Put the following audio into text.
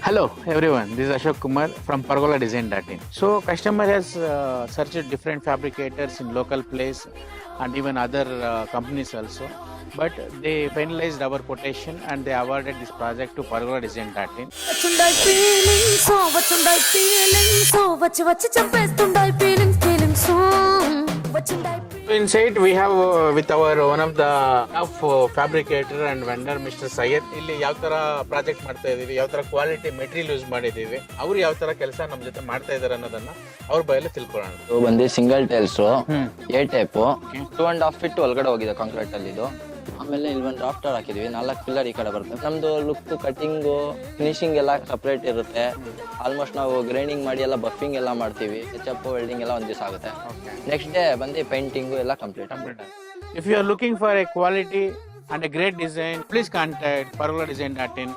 Hello everyone, this is Ashok Kumar from Pargola Design.in. So customer has searched different fabricators in local place and even other companies also. But they finalized our quotation and they awarded this project to Pargola Design.in. వచ్చుండాయి feelings వచ్చుండాయి feelings వచ్చి వచ్చి చెప్పేస్తుండాయి feelings వచ్చుండాయి So inside we have with our one of the top fabricator and vendor Mr. Syed. ಇಲ್ಲಿ ಯಾವ ತರ project ಮಾಡ್ತಾ ಇದೀವಿ, ಯಾವ ತರ ಕ್ವಾಲಿಟಿ ಮೆಟೀರಿಯಲ್ ಯೂಸ್ ಮಾಡಿದೀವಿ, ಅವ್ರು ಯಾವ ತರ ಕೆಲಸ ನಮ್ಮ ಜೊತೆ ಮಾಡ್ತಾ ಇದಾರೆ ಅನ್ನೋದನ್ನ ಅವ್ರ ಬಾಯಲ್ಲಿ ತಿಳ್ಕೊಳ್ಳೋಣ. ಇದು ಬಂದು single tiles A type 2.5 feet ಒಳಗಡೆ ಹೋಗಿದೆ ಕಾಂಕ್ರೀಟ್ ಅಲ್ಲಿ ಇದು. ಆಮೇಲೆ ಇಲ್ಲಿ ಒಂದು ರಾಫ್ಟರ್ ಹಾಕಿದ್ವಿ, 4 ಪಿಲ್ಲರ್ ಈ ಕಡೆ ಬರುತ್ತೆ. ನಮ್ದು ಲುಕ್ ಕಟಿಂಗ್ ಫಿನಿಶಿಂಗ್ ಎಲ್ಲ ಸಪರೇಟ್ ಇರುತ್ತೆ. ಆಲ್ಮೋಸ್ಟ್ ನಾವು ಗ್ರೈಂಡಿಂಗ್ ಮಾಡಿ ಎಲ್ಲ ಬಫಿಂಗ್ ಎಲ್ಲ ಮಾಡ್ತೀವಿ. ಟಚ್ ವೆಲ್ಡಿಂಗ್ ಎಲ್ಲ ಒಂದ್ ದಿವಸ ಆಗುತ್ತೆ. ನೆಕ್ಸ್ಟ್ ಡೇ ಬಂದು ಪೇಂಟಿಂಗು ಎಲ್ಲ complete. If you are looking for a quality and a great design, please contact Pargola Design.in.